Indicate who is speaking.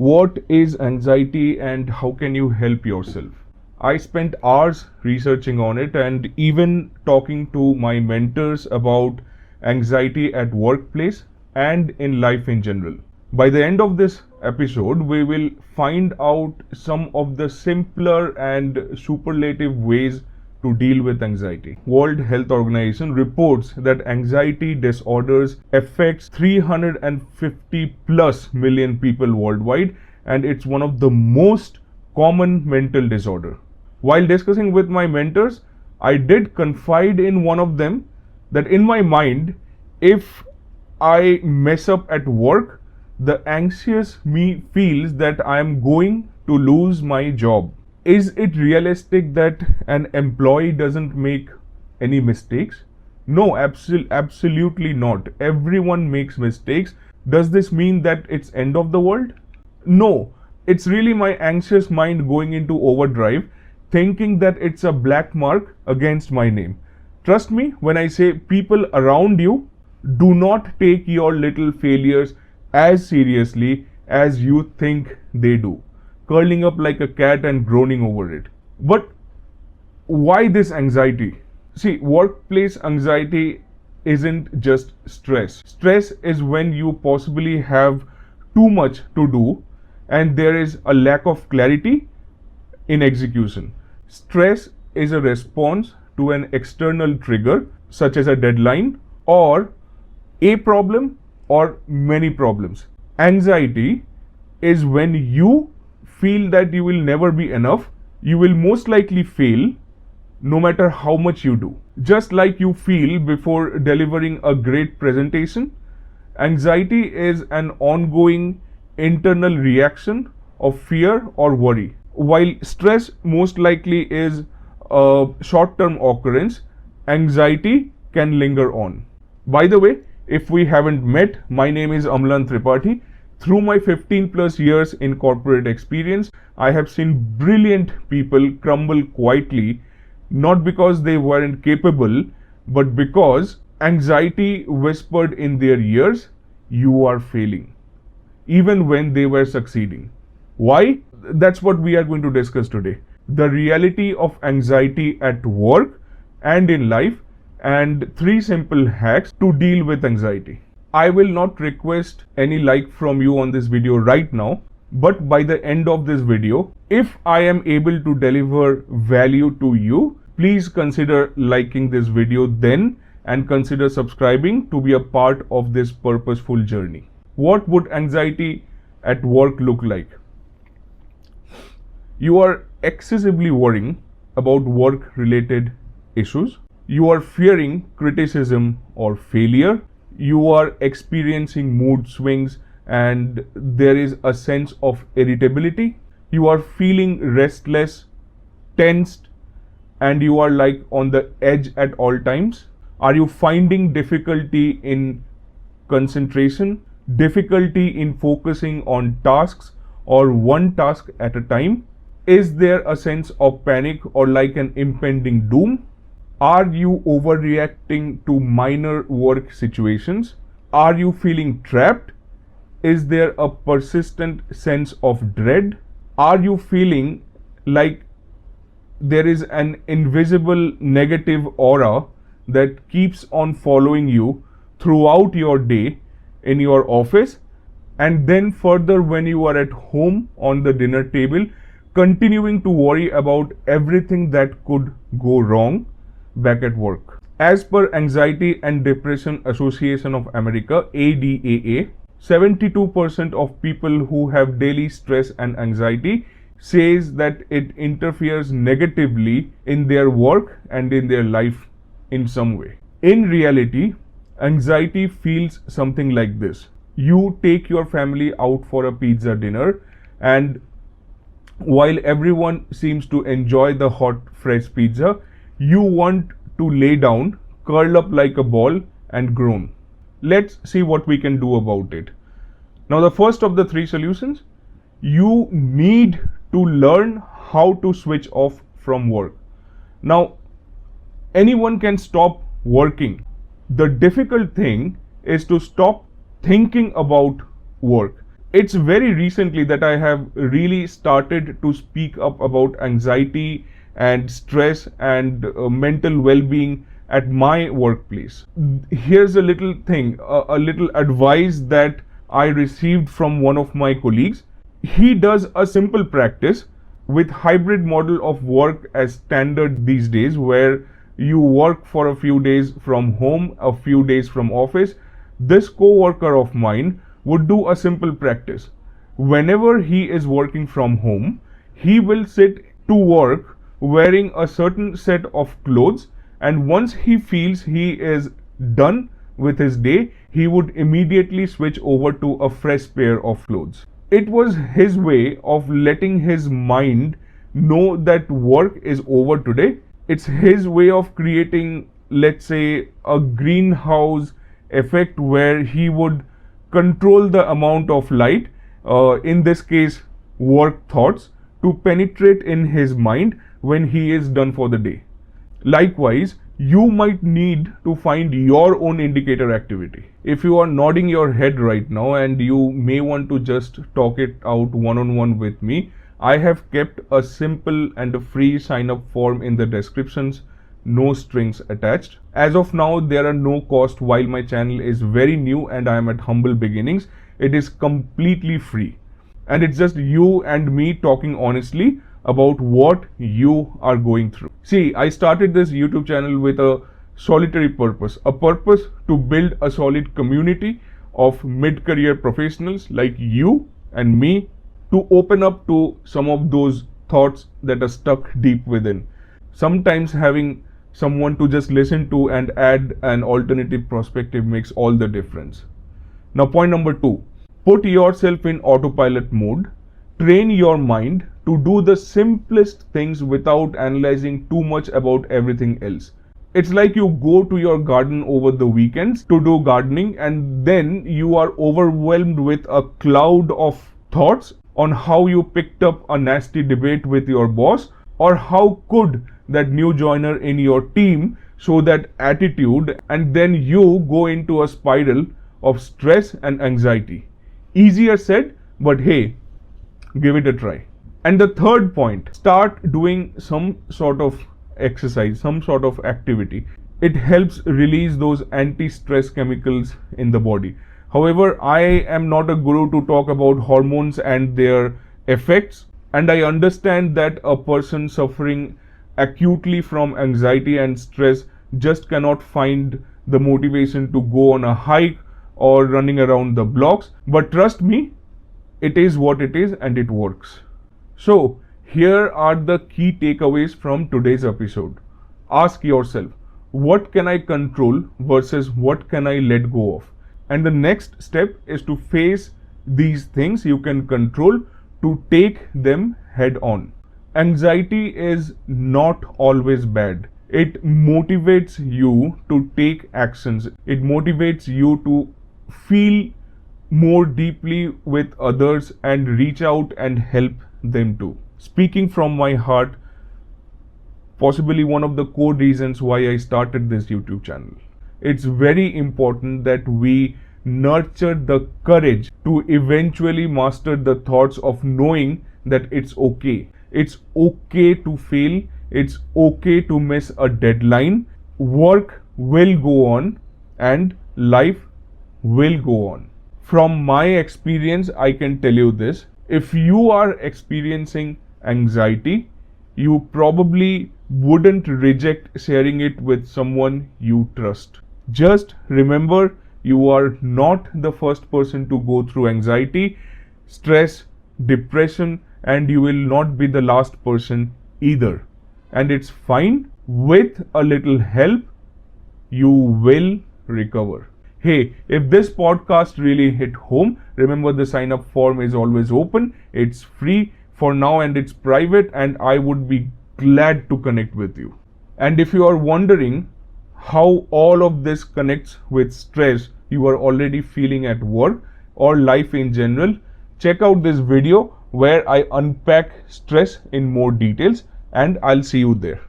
Speaker 1: What is anxiety and how can you help yourself? I spent hours researching on it and even talking to my mentors about anxiety at workplace and in life in general. By the end of this episode, we will find out some of the simpler and superlative ways to deal with anxiety. World Health Organization reports that anxiety disorders affects 350 plus million people worldwide, and it's one of the most common mental disorder. While discussing with my mentors, I did confide in one of them that in my mind, if I mess up at work, the anxious me feels that I am going to lose my job. Is it realistic that an employee doesn't make any mistakes? No, absolutely not. Everyone makes mistakes. Does this mean that it's end of the world? No, it's really my anxious mind going into overdrive, thinking that it's a black mark against my name. Trust me when I say people around you do not take your little failures as seriously as you think they do, curling up like a cat and groaning over it. But why this anxiety? See, workplace anxiety isn't just stress. Stress is when you possibly have too much to do and there is a lack of clarity in execution. Stress is a response to an external trigger, such as a deadline or a problem or many problems. Anxiety is when you feel that you will never be enough, you will most likely fail no matter how much you do. Just like you feel before delivering a great presentation, anxiety is an ongoing internal reaction of fear or worry. While stress most likely is a short-term occurrence, anxiety can linger on. By the way, if we haven't met, my name is Amlan Tripathi. Through my 15 plus years in corporate experience, I have seen brilliant people crumble quietly, not because they weren't capable, but because anxiety whispered in their ears, "You are failing," even when they were succeeding. Why? That's what we are going to discuss today. The reality of anxiety at work and in life, and 3 simple hacks to deal with anxiety. I will not request any like from you on this video right now, but by the end of this video, if I am able to deliver value to you, please consider liking this video then and consider subscribing to be a part of this purposeful journey. What would anxiety at work look like? You are excessively worrying about work-related issues. You are fearing criticism or failure. You are experiencing mood swings and there is a sense of irritability. You are feeling restless, tensed, and you are like on the edge at all times. Are you finding difficulty in concentration, difficulty in focusing on tasks or one task at a time? Is there a sense of panic or like an impending doom? Are you overreacting to minor work situations? Are you feeling trapped? Is there a persistent sense of dread? Are you feeling like there is an invisible negative aura that keeps on following you throughout your day in your office, and then further when you are at home on the dinner table, continuing to worry about everything that could go wrong back at work? As per Anxiety and Depression Association of America, ADAA, 72% of people who have daily stress and anxiety says that it interferes negatively in their work and in their life in some way. In reality, anxiety feels something like this. You take your family out for a pizza dinner, and while everyone seems to enjoy the hot fresh pizza, you want to lay down, curl up like a ball and groan. Let's see what we can do about it. Now, the first of the 3 solutions, you need to learn how to switch off from work. Now, anyone can stop working. The difficult thing is to stop thinking about work. It's very recently that I have really started to speak up about anxiety and stress and mental well-being at my workplace. Here's a little thing, a little advice that I received from one of my colleagues. He does a simple practice with hybrid model of work as standard these days, where you work for a few days from home, a few days from office. This co-worker of mine would do a simple practice. Whenever he is working from home, he will sit to work wearing a certain set of clothes, and once he feels he is done with his day, he would immediately switch over to a fresh pair of clothes. It was his way of letting his mind know that work is over today. It's his way of creating, let's say, a greenhouse effect where he would control the amount of light, in this case work thoughts, to penetrate in his mind when he is done for the day. Likewise, you might need to find your own indicator activity. If you are nodding your head right now and you may want to just talk it out one-on-one with me, I have kept a simple and a free sign-up form in the descriptions, no strings attached. As of now, there are no cost while my channel is very new and I am at humble beginnings. It is completely free. And it's just you and me talking honestly about what you are going through. See, I started this YouTube channel with a solitary purpose, a purpose to build a solid community of mid-career professionals like you and me, to open up to some of those thoughts that are stuck deep within. Sometimes having someone to just listen to and add an alternative perspective makes all the difference. Now, point number 2, put yourself in autopilot mode. Train your mind to do the simplest things without analyzing too much about everything else. It's like you go to your garden over the weekends to do gardening, and then you are overwhelmed with a cloud of thoughts on how you picked up a nasty debate with your boss, or how could that new joiner in your team show that attitude, and then you go into a spiral of stress and anxiety. Easier said, but hey, give it a try. And the third point, start doing some sort of exercise, some sort of activity. It helps release those anti-stress chemicals in the body. However, I am not a guru to talk about hormones and their effects, and I understand that a person suffering acutely from anxiety and stress just cannot find the motivation to go on a hike or running around the blocks. But trust me, it is what it is and it works. So, here are the key takeaways from today's episode. Ask yourself, what can I control versus what can I let go of? And the next step is to face these things you can control, to take them head on. Anxiety is not always bad. It motivates you to take actions. It motivates you to feel more deeply with others and reach out and help them too. Speaking from my heart, possibly one of the core reasons why I started this YouTube channel. It's very important that we nurture the courage to eventually master the thoughts of knowing that it's okay. It's okay to fail. It's okay to miss a deadline. Work will go on and life will go on. From my experience, I can tell you this. If you are experiencing anxiety, you probably wouldn't reject sharing it with someone you trust. Just remember, you are not the first person to go through anxiety, stress, depression, and you will not be the last person either. And it's fine. With a little help, you will recover. Hey, if this podcast really hit home, remember the sign up form is always open. It's free for now and it's private, and I would be glad to connect with you. And if you are wondering how all of this connects with stress you are already feeling at work or life in general, check out this video where I unpack stress in more details, and I'll see you there.